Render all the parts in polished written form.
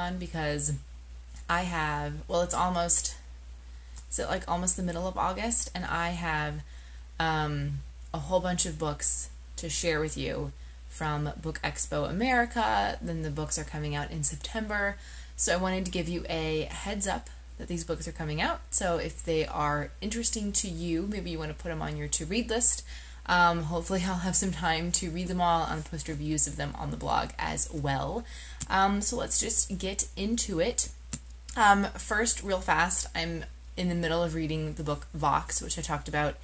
on because I have, well, it's almost, is it like almost the middle of August, and I have a whole bunch of books to share with you from BookExpo America. Then the books are coming out in September, so I wanted to give you a heads up that these books are coming out. So if they are interesting to you, maybe you want to put them on your to-read list. Hopefully I'll have some time to read them all and post reviews of them on the blog as well. So let's just get into it. First, real fast, I'm in the middle of reading the book Vox, which I talked about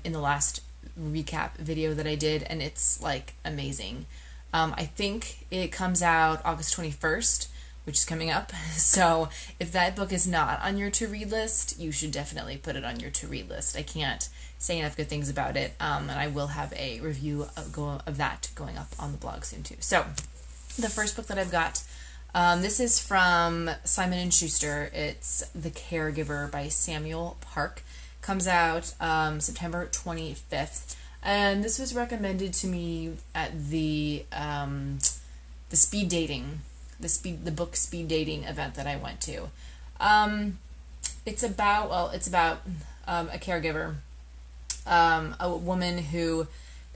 in the last recap video that I did, and it's like amazing. I think it comes out August 21st, which is coming up. So if that book is not on your to-read list, you should definitely put it on your to-read list. I can't say enough good things about it, and I will have a review of that going up on the blog soon too. So the first book that I've got, this is from Simon & Schuster. It's The Caregiver by Samuel Park. Comes out September 25th. And this was recommended to me at the speed dating, the book speed dating event that I went to. It's about a caregiver, a woman who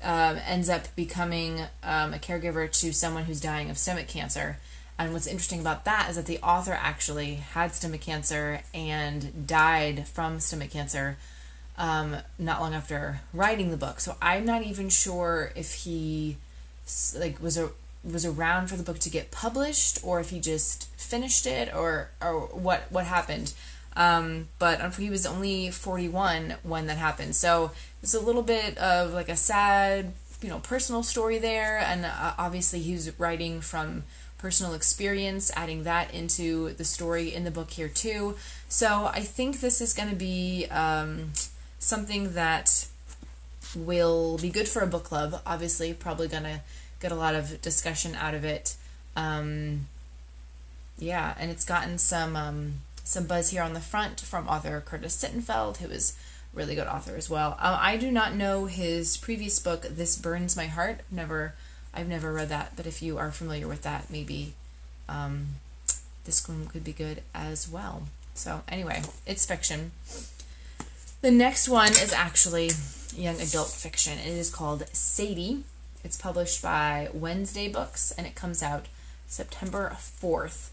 ends up becoming a caregiver to someone who's dying of stomach cancer. And what's interesting about that is that the author actually had stomach cancer and died from stomach cancer not long after writing the book. So I'm not even sure if he was around for the book to get published, or if he just finished it, or what happened. But he was only 41 when that happened. So it's a little bit of like a sad, personal story there. And obviously he's writing from personal experience, adding that into the story in the book here too. So I think this is going to be something that will be good for a book club. Obviously, probably going to get a lot of discussion out of it. And it's gotten some buzz here on the front from author Curtis Sittenfeld, who is a really good author as well. I do not know his previous book, This Burns My Heart. I've never read that, but if you are familiar with that, maybe this one could be good as well. So anyway, it's fiction. The next one is actually young adult fiction. It is called Sadie. It's published by Wednesday Books, and it comes out September 4th.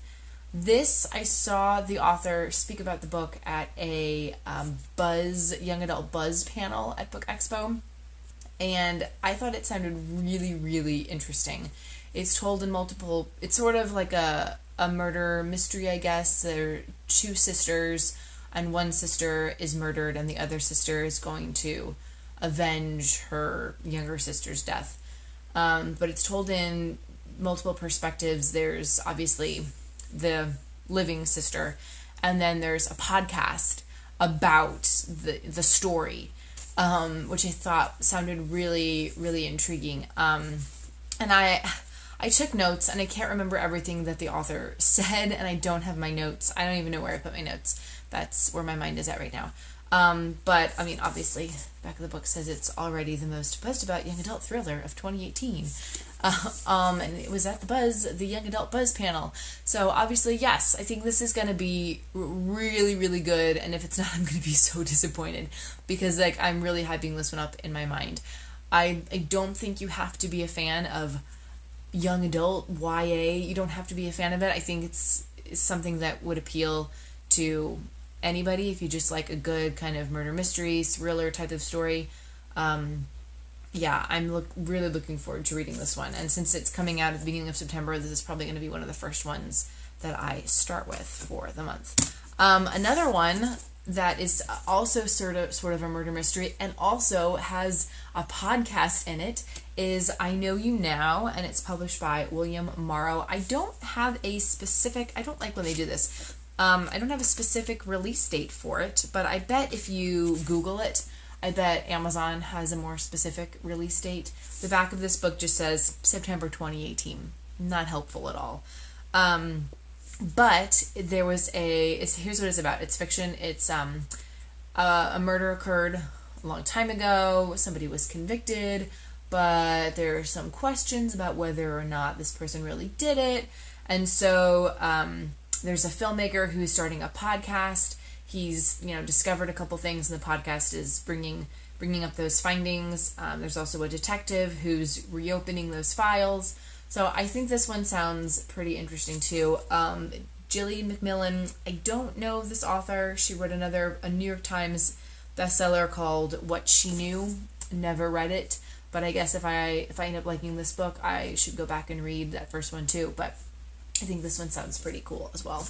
This, I saw the author speak about the book at a young adult buzz panel at BookExpo, and I thought it sounded really, really interesting. It's told in multiple, it's sort of like a murder mystery, I guess. There are two sisters, and one sister is murdered, and the other sister is going to avenge her younger sister's death. But it's told in multiple perspectives. There's obviously the living sister, and then there's a podcast about the story, which I thought sounded really, really intriguing. And I took notes, and I can't remember everything that the author said, and I don't have my notes. I don't even know where I put my notes. That's where my mind is at right now. But, I mean, obviously, back of the book says it's already the most buzzed about young adult thriller of 2018. And it was at the Young Adult Buzz panel. So, obviously, yes, I think this is going to be really, really good. And if it's not, I'm going to be so disappointed. Because, I'm really hyping this one up in my mind. I don't think you have to be a fan of young adult YA. You don't have to be a fan of it. I think it's something that would appeal to anybody if you just like a good kind of murder mystery, thriller type of story. I'm really looking forward to reading this one. And since it's coming out at the beginning of September, this is probably going to be one of the first ones that I start with for the month. Another one that is also sort of a murder mystery and also has a podcast in it is I Know You Now, and it's published by William Morrow. I don't like when they do this. I don't have a specific release date for it, but I bet if you Google it, I bet Amazon has a more specific release date. The back of this book just says September 2018. Not helpful at all. But there was here's what it's about. It's fiction. It's a murder occurred a long time ago. Somebody was convicted, but there are some questions about whether or not this person really did it. And so there's a filmmaker who's starting a podcast. He's, discovered a couple things, and the podcast is bringing up those findings. There's also a detective who's reopening those files. So I think this one sounds pretty interesting too. Gilly Macmillan, I don't know this author. She wrote a New York Times bestseller called What She Knew. Never read it, but I guess if I end up liking this book, I should go back and read that first one too. But I think this one sounds pretty cool as well.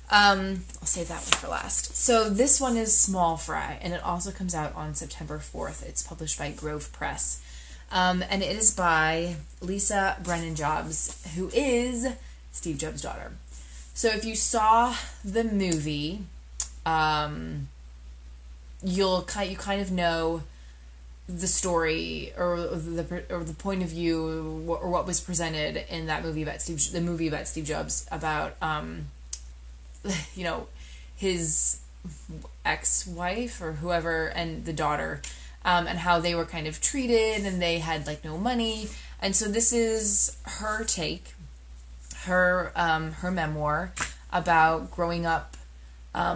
I'll save that one for last. So this one is small fry, and it also comes out on September 4th. It's published by Grove Press. And it is by Lisa Brennan-Jobs, who is Steve Jobs' daughter. So if you saw the movie, you kind of know the story or the point of view or what was presented in that movie about Steve Jobs, about his ex-wife or whoever and the daughter, and how they were kind of treated, and they had no money. And so this is her take, her memoir about growing up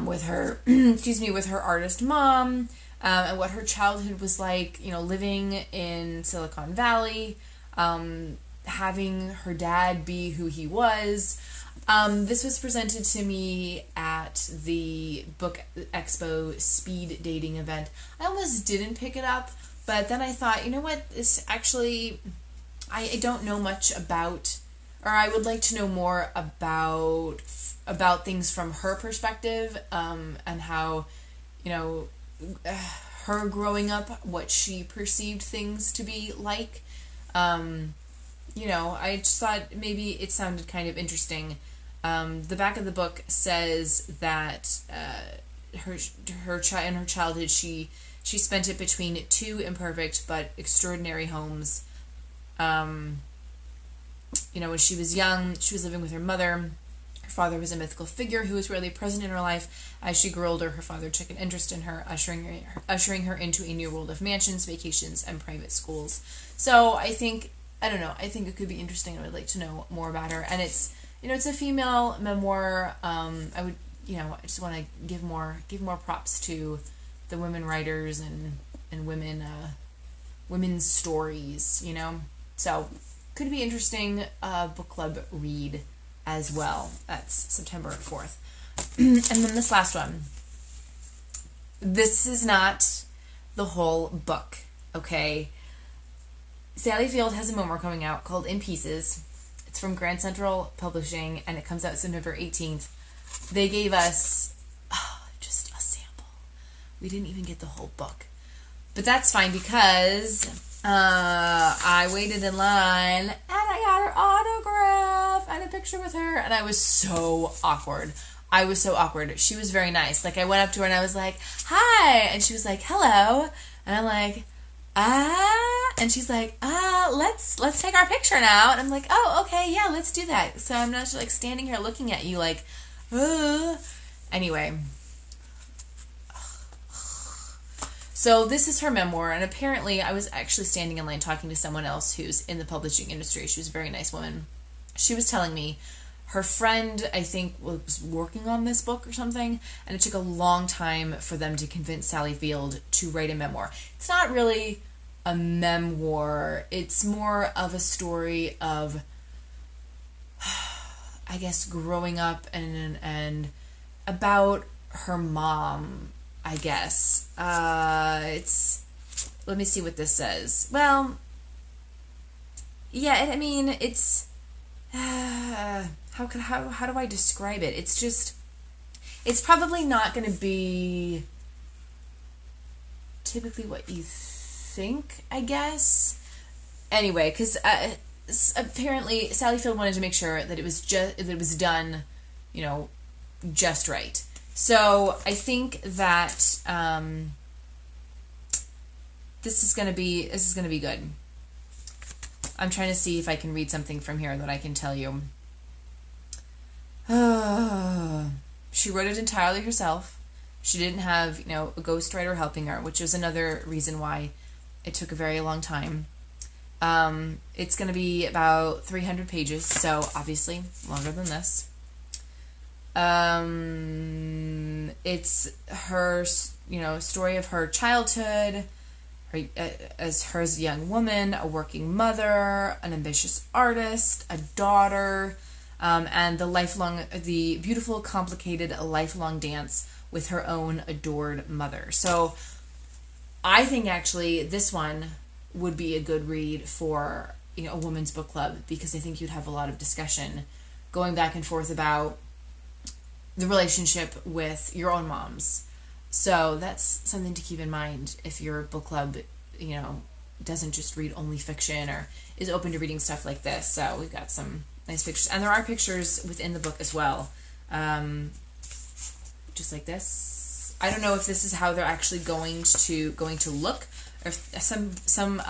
with her with her artist mom, and what her childhood was like, living in Silicon Valley, having her dad be who he was. This was presented to me at the BookExpo speed dating event. I almost didn't pick it up, but then I thought, this actually, I don't know much about, or I would like to know more about things from her perspective, and how, her growing up, what she perceived things to be like. I just thought maybe it sounded kind of interesting. The back of the book says that in her childhood she spent it between two imperfect but extraordinary homes. When she was young, she was living with her mother. Her father was a mythical figure who was rarely present in her life. As she grew older, her father took an interest in her, ushering her into a new world of mansions, vacations, and private schools. So I think it could be interesting. I would like to know more about her. And it's a female memoir. I just want to give more props to the women writers and women's stories. So could be interesting book club read as well. That's September 4th. And then this last one. This is not the whole book, okay? Sally Field has a memoir coming out called In Pieces. It's from Grand Central Publishing, and it comes out September 18th. They gave us just a sample. We didn't even get the whole book. But that's fine because I waited in line, and I got her autograph and a picture with her, and I was so awkward. She was very nice. I went up to her, and I was like, hi, and she was like, hello, and I'm like, and she's like, let's take our picture now. And I'm like, oh, okay, yeah, let's do that. So I'm not just standing here looking at you Anyway. So this is her memoir, and apparently I was actually standing in line talking to someone else who's in the publishing industry. She was a very nice woman. She was telling me her friend, I think, was working on this book or something, and it took a long time for them to convince Sally Field to write a memoir. It's not really a memoir. It's more of a story of, I guess, growing up and about her mom, I guess. Let me see what this says. Well, yeah, it's, how do I describe it? It's probably not going to be typically what you think, I guess. Anyway, because apparently Sally Field wanted to make sure that it was done, just right. So I think that this is gonna be good. I'm trying to see if I can read something from here that I can tell you. She wrote it entirely herself. She didn't have, a ghostwriter helping her, which was another reason why it took a very long time. It's going to be about 300 pages, so obviously longer than this. It's her, story of her childhood, as her as a young woman, a working mother, an ambitious artist, a daughter, and the beautiful, complicated, lifelong dance with her own adored mother. So I think actually this one would be a good read for a women's book club, because I think you'd have a lot of discussion going back and forth about the relationship with your own moms. So that's something to keep in mind if your book club, doesn't just read only fiction or is open to reading stuff like this. So we've got some nice pictures, and there are pictures within the book as well, just like this. I don't know if this is how they're actually going to look, or if some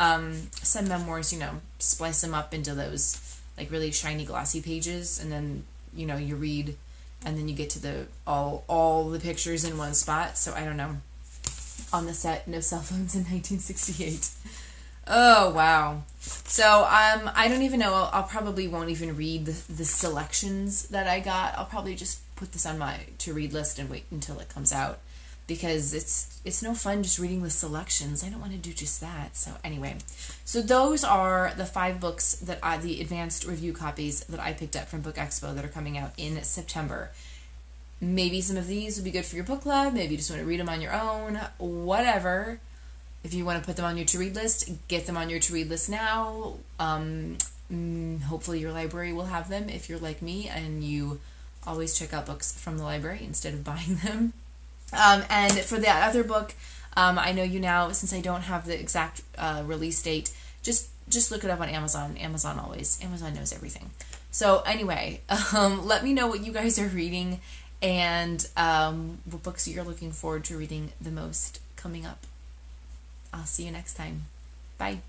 memoirs, splice them up into those like really shiny, glossy pages, and then you read, and then you get to all the pictures in one spot. So I don't know. On the set, no cell phones in 1968. Oh, wow. So I don't even know. I'll probably won't even read the selections that I got. I'll probably just put this on my to-read list and wait until it comes out, because it's no fun just reading the selections. I don't want to do just that. So anyway, so those are the 5 books the advanced review copies that I picked up from BookExpo that are coming out in September. Maybe some of these would be good for your book club. Maybe you just want to read them on your own. Whatever. If you want to put them on your to-read list, get them on your to-read list now. Hopefully your library will have them if you're like me and you always check out books from the library instead of buying them. And for that other book, I know you now, since I don't have the exact release date, just look it up on Amazon. Amazon knows everything. So anyway, let me know what you guys are reading, and what books you're looking forward to reading the most coming up. I'll see you next time. Bye.